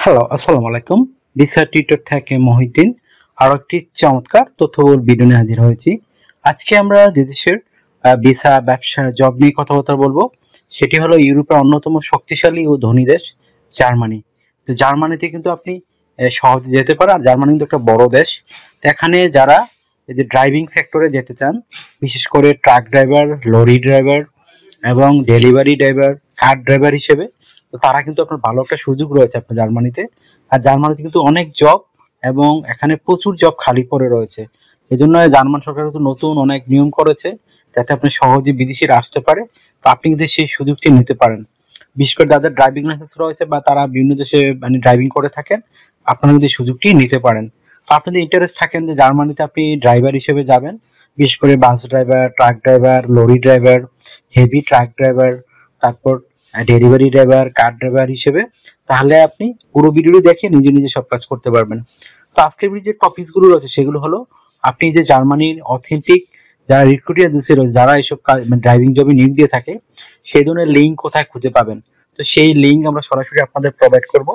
Hello, আসসালামু আলাইকুম। Visa tutor থেকে মহিউদ্দিন আরও একটি চমৎকার তথ্যবহুল ভিডিও নিয়ে হাজির হয়েছি। আজকে আমরা যে দেশের ভিসা, ব্যবসা, জব নিয়ে কথাবার্তা বলবো সেটি হলো ইউরোপের অন্যতম শক্তিশালী ও ধনী দেশ জার্মানি। তো জার্মানিতে কিন্তু আপনি সহজে যেতে পারেন, আর জার্মানি কিন্তু একটা বড় দেশ। তো এখানে যারা এই যে ড্রাইভিং সেক্টরে যেতে চান, বিশেষ করে ট্রাক ড্রাইভার, লরি ড্রাইভার এবং ডেলিভারি ড্রাইভার, কার ড্রাইভার হিসেবে, তো তারা কিন্তু আপনার ভালো একটা সুযোগ রয়েছে আপনার জার্মানিতে। আর জার্মানিতে কিন্তু অনেক জব এবং এখানে প্রচুর জব খালি পড়ে রয়েছে। এই জন্য জার্মান সরকার কিন্তু নতুন অনেক নিয়ম করেছে যাতে আপনি সহজে বিদেশিরা আসতে পারে। তো আপনি কিন্তু সেই সুযোগটি নিতে পারেন। বিশেষ করে যাদের ড্রাইভিং লাইসেন্স রয়েছে বা তারা বিভিন্ন দেশে ড্রাইভিং করে থাকেন, আপনারা কিন্তু এই সুযোগটি নিতে পারেন। তো আপনি যদি ইন্টারেস্ট থাকেন যে জার্মানিতে আপনি ড্রাইভার হিসেবে যাবেন, বিশেষ করে bus driver, truck driver, lorry driver, heavy truck driver, তারপর ডেলিভারি ড্রাইভার, কার ড্রাইভার হিসেবে, তাহলে আপনি পুরো ভিডিওটি দেখে নিজে নিজে সব কাজ করতে পারবেন। তো আজকের ভিডিও যে টপিকসগুলো রয়েছে সেগুলো হলো আপনি যে জার্মানির অথেন্টিক যারা রিক্রুটার এজেন্সি রয়েছে, যারা এইসব কাজ ড্রাইভিং জবে নিয়োগ দিয়ে থাকে, সেই ধরনের লিঙ্ক কোথায় খুঁজে পাবেন। তো সেই লিঙ্ক আমরা সরাসরি আপনাদের প্রোভাইড করব।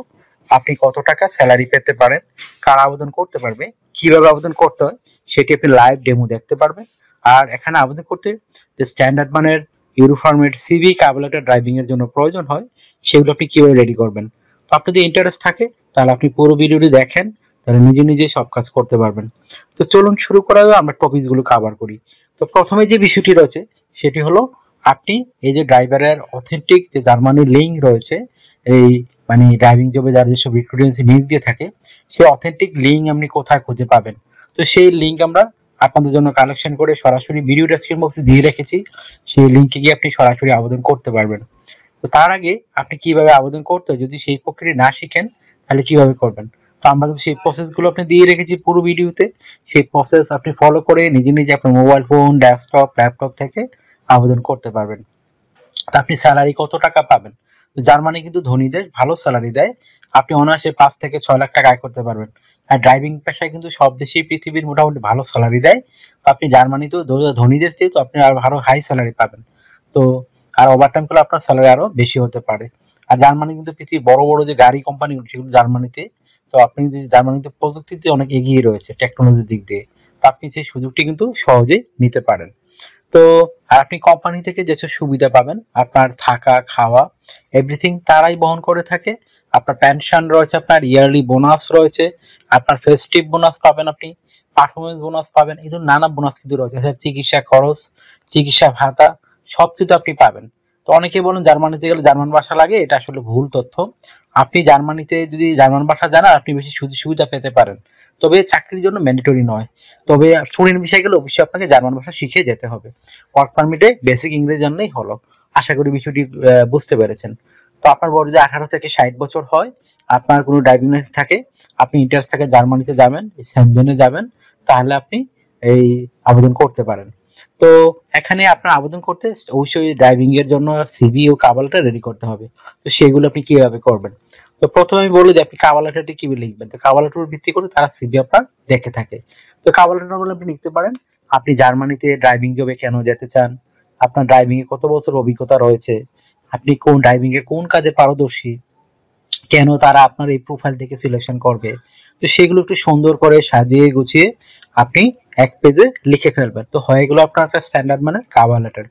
আপনি কত টাকা স্যালারি পেতে পারেন, কারা আবেদন করতে পারবে, কিভাবে আবেদন করতে হয় সেটি আপনি লাইভ ডেমো দেখতে পারবেন। আর এখানে আবেদন করতে যে স্ট্যান্ডার্ড মানের ইউরোফরম্যাট সিভি, কাবল একটা ড্রাইভিং এর জন্য প্রয়োজন হয়, সেগুলো আপনি কিভাবে রেডি করবেন। তো আপনার যদি ইন্টারেস্ট থাকে তাহলে আপনি পুরো ভিডিওটি দেখেন, তাহলে নিজে নিজে সব কাজ করতে পারবেন। তো চলুন শুরু করা যাক, আমরা টপিকসগুলো কভার করি। তো প্রথমে যে বিষয়টি রয়েছে সেটি হলো আপনি এই যে ড্রাইভারের অথেন্টিক যে জার্মানির লিঙ্ক রয়েছে, এই ড্রাইভিং জবে যারা যেসব রিক্রুটেন্সি নিয়োগ দিয়ে থাকে, সেই অথেন্টিক লিঙ্ক আপনি কোথায় খুঁজে পাবেন। তো সেই লিঙ্ক আমরা আপনাদের জন্য কালেকশন করে সরাসরি ভিডিও ডেসক্রিপশন বক্সে দিয়ে রেখেছি। সেই লিঙ্কে গিয়ে আপনি সরাসরি আবেদন করতে পারবেন। তো তার আগে আপনি কিভাবে আবেদন করতে হয় যদি সেই প্রক্রিয়া না শিখেন তাহলে কিভাবে করবেন। তো আমরা কিন্তু সেই প্রসেসগুলো আপনি দিয়ে রেখেছি পুরো ভিডিওতে। সেই প্রসেস আপনি ফলো করে নিজে নিজে আপনার মোবাইল ফোন, ডেস্কটপ, ল্যাপটপ থেকে আবেদন করতে পারবেন। তো আপনি স্যালারি কত টাকা পাবেন। তো জার্মানি কিন্তু ধনী দেশ, ভালো স্যালারি দেয়। আপনি অনায়াসে 5 থেকে 6 লাখ টাকা আয় করতে পারবেন। আর ড্রাইভিং পেশায় কিন্তু সব দেশেই পৃথিবীর মোটামুটি ভালো স্যালারি দেয়। তো আপনি জার্মানিতেও ধনী দেশ যেহেতু আপনি আরো হাই স্যালারি পাবেন। তো আর ওভারটাইম করলে আপনার স্যালারি আরো বেশি হতে পারে। আর জার্মানি কিন্তু পৃথিবীর বড় বড় যে গাড়ি কোম্পানি সেগুলো জার্মানিতে। তো আপনি জার্মানিতে প্রযুক্তিতে অনেক এগিয়ে রয়েছে টেকনোলজির দিক দিয়ে। তো আপনি সেই সুযোগটি কিন্তু সহজেই নিতে পারেন। তো আর আপনি কোম্পানি থেকে যেসব সুবিধা পাবেন, আপনার থাকা, খাওয়া, এভরিথিং তারাই বহন করে থাকে। আপনার পেনশন রয়েছে, আপনার ইয়ারলি বোনাস রয়েছে, আপনার ফেস্টিভ বোনাস পাবেন, আপনি পারফরমেন্স বোনাস পাবেন, এই ধরনের নানা বোনাস কিন্তু রয়েছে। চিকিৎসা খরচ, চিকিৎসা ভাতা সব কিন্তু আপনি পাবেন। তো অনেকে বলেন জার্মানিতে গেলে জার্মান ভাষা লাগে, এটা আসলে ভুল তথ্য। আপনি জার্মানিতে যদি জার্মান ভাষা জানেন আপনি বেশি সুযোগ সুবিধা পেতে পারেন। তবে চাকরির জন্য ম্যান্ডেটরি নয়। তবে স্টুডেন্ট বিষয়ে গেলে অবশ্যই আপনাকে জার্মান ভাষা শিখে যেতে হবে। ওয়ার্ক পারমিটে বেসিক ইংরেজি জানলেই হলো। আশা করি বিষয়টি বুঝতে পেরেছেন। তো আপনার বয়স যদি 18 থেকে 60 বছর হয়, আপনার কোনো ড্রাইভিং লাইসেন্স থাকে, আপনি ইন্টারেস্ট থাকে জার্মানিতে যাবেন, সেনজেনে যাবেন, তাহলে আপনি এই আবেদন করতে পারেন। তো এখানে আপনার আবেদন করতে অবশ্যই ড্রাইভিং এর জন্য সিভি ও কাভালটা রেডি করতে হবে। তো সেগুলো আপনি কিভাবে করবেন। তো প্রথমে আমি বলি যে আপনি কাভাল লেটারটি কিভাবে লিখবেন। তো কাভাল লেটার ভিত্তি করে তারা সিভি আপনার দেখে থাকে। তো কাভাল লেটার নরমালি আপনি লিখতে পারেন আপনি জার্মানিতে ড্রাইভিং জবে কেন যেতে চান, আপনার ড্রাইভিং এ কত বছর অভিজ্ঞতা রয়েছে, আপনি কোন ড্রাইভিং এর কোন কাজে পারদর্শী, কেন তারা আপনার এই প্রোফাইল থেকে সিলেকশন করবে। তো সেগুলো একটু সুন্দর করে সাজিয়ে গুছিয়ে আপনি এক পেজে লিখে ফেলবেন। তো হয়ে গেল আপনার একটা স্ট্যান্ডার্ড মানের কাভার লেটার।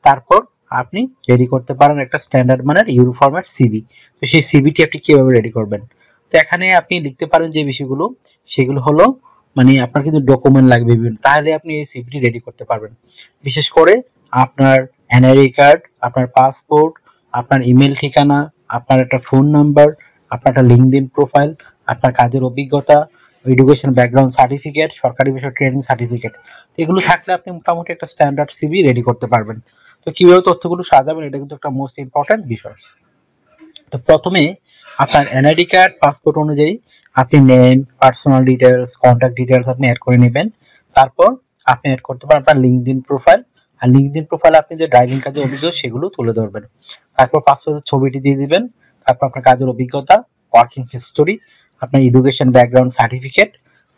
তারপর আপনি রেডি করতে পারেন একটা স্ট্যান্ডার্ড মানের ইউরো ফরম্যাট সিভি। তো সেই সিভিটি আপনি কিভাবে রেডি করবেন। তো এখানে আপনি লিখতে পারেন যে বিষয়গুলো, সেগুলো হলো আপনার কিন্তু ডকুমেন্ট লাগবে বিভিন্ন, তাহলে আপনি এই সিভিটি রেডি করতে পারবেন। বিশেষ করে আপনার এনআইডি কার্ড, আপনার পাসপোর্ট, আপনার ইমেল ঠিকানা, আপনার একটা ফোন নাম্বার, আপনার একটা লিঙ্কডইন প্রোফাইল, আপনার কাজের অভিজ্ঞতা, এডুকেশন ব্যাকগ্রাউন্ড সার্টিফিকেট, সরকারি বিষয় ট্রেনিং সার্টিফিকেট, এগুলো থাকলে আপনি মোটামুটি একটা স্ট্যান্ডার্ড সিভি রেডি করতে পারবেন। তো কিভাবে তথ্যগুলো সাজাবেন এটা কিন্তু একটা মোস্ট ইম্পর্টেন্ট বিষয়। তো প্রথমে আপনার এনআইডি কার্ড, পাসপোর্ট অনুযায়ী আপনি name, personal details, contact details আপনি অ্যাড করে নেবেন। তারপর আপনি অ্যাড করতে পারেন আপনার লিঙ্কডইন প্রোফাইল। আর লিঙ্কডইন প্রোফাইলে আপনি যে ড্রাইভিং কাজের অভিজ্ঞতা সেগুলো তুলে ধরবেন। তারপর পাসপোর্টের ছবিটি দিয়ে দিবেন। তারপর আপনার কাজের অভিজ্ঞতা, ওয়ার্কিং হিস্টোরি, আপনার এডুকেশন ব্যাকগ্রাউন্ড সার্টিফিকেট,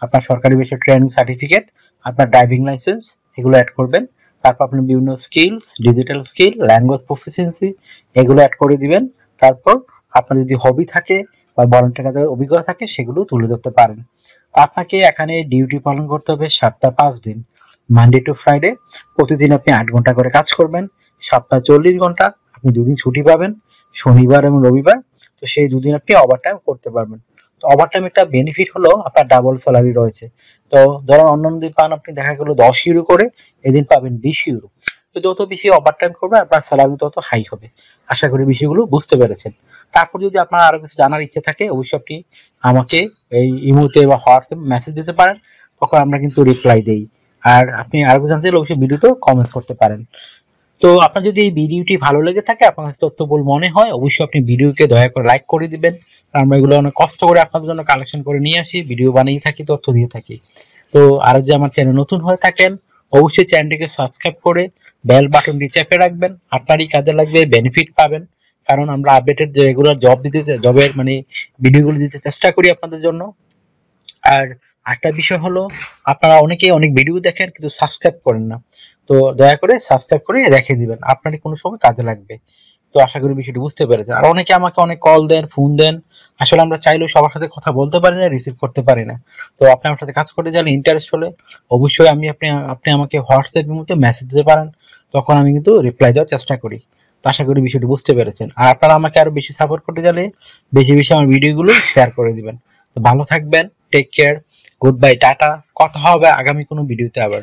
আপনার সরকারি বিষয় ট্রেনিং সার্টিফিকেট, আপনার ড্রাইভিং লাইসেন্স, এগুলো অ্যাড করবেন। তারপর আপনি বিভিন্ন skills, digital skill, language proficiency, এগুলো অ্যাড করে দিবেন। তারপর আপনার যদি হবি থাকে বা ভলান্টিয়ার কাজের অভিজ্ঞতা থাকে সেগুলো তুলে ধরতে পারেন। তো আপনাকে এখানে ডিউটি পালন করতে হবে সপ্তাহে 5 দিন, মানডে টু ফ্রাইডে। প্রতিদিন আপনি 8 ঘন্টা করে কাজ করবেন, সপ্তাহে 40 ঘন্টা। আপনি 2 দিন ছুটি পাবেন, শনিবার এবং রবিবার। তো সেই 2 দিন আপনি ওভারটাইম করতে পারবেন। তো ওভারটাইম একটা বেনিফিট হলো আপনার ডাবল স্যালারি রয়েছে। তো ধরেন অন্যান্য দিন পান আপনি দেখা গেলো 10 ইউরো করে, এদিন পাবেন 20 ইউরো। তো যত বেশি ওভারটাইম করবেন আপনার স্যালারি তত হাই হবে। আশা করি বিষয়গুলো বুঝতে পেরেছেন। তারপর যদি আপনার আরো কিছু জানার ইচ্ছে থাকে অবশ্যই আপনি আমাকে এই ইমোতে বা হোয়াটসঅ্যাপ মেসেজ দিতে পারেন, তখন আমরা কিন্তু রিপ্লাই দেই। আর আপনি আরো কিছু জানতে চাইলে অবশ্যই ভিডিওতেও কমেন্টস করতে পারেন। তো আপনার যদি এই ভিডিওটি ভালো লেগে থাকে, আপনার কাছে তথ্যবহুল মনে হয়, অবশ্যই আপনি ভিডিওকে দয়া করে লাইক করে দিবেন। আমরা এগুলো অনেক কষ্ট করে আপনাদের জন্য কালেকশন করে নিয়ে আসি, ভিডিও বানিয়ে থাকি, তথ্য দিয়ে থাকি। তো আর যদি আমার চ্যানেল নতুন হয়ে থাকেন অবশ্যই চ্যানেলটিকে সাবস্ক্রাইব করে বেল বাটনটি চেপে রাখবেন, আপনারই কাজে লাগবে, বেনিফিট পাবেন। কারণ আমরা আপডেটেড যে রেগুলার জবের মানে ভিডিওগুলো দিতে চেষ্টা করি আপনাদের জন্য। আর একটা বিষয় হলো, আপনারা অনেকেই অনেক ভিডিও দেখেন কিন্তু সাবস্ক্রাইব করেন না। তো দয়া করে সাবস্ক্রাইব করে রেখে দিবেন, আপনারই কোনো সময় কাজে লাগবে। তো আশা করি বিষয়টি বুঝতে পেরেছেন। আর অনেকে আমাকে অনেক কল দেন, ফোন দেন। আসলে আমরা চাইলেও সবার সাথে কথা বলতে পারি না, রিসিভ করতে পারি না। তো আপনি আমার সাথে কাজ করতে চাইলে ইন্টারেস্ট হলে অবশ্যই আপনি আমাকে হোয়াটসঅ্যাপের মধ্যে মেসেজ দিতে পারেন, তখন আমি কিন্তু রিপ্লাই দেওয়ার চেষ্টা করি। তো আশা করি বিষয়টি বুঝতে পেরেছেন। আর আপনারা আমাকে আরো বেশি সাপোর্ট করতে চাইলে বেশি বেশি আমার ভিডিওগুলো শেয়ার করে দিবেন। তো ভালো থাকবেন, take care, good bye, tata. কথা হবে আগামী কোনো ভিডিওতে আবার।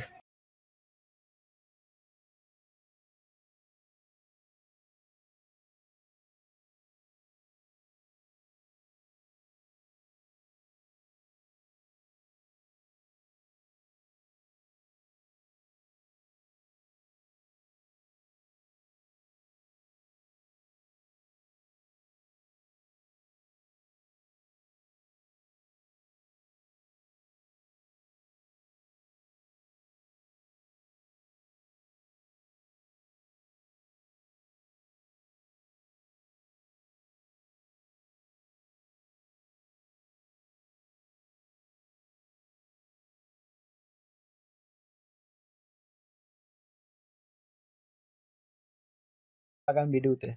আগামী ভিডিওতে।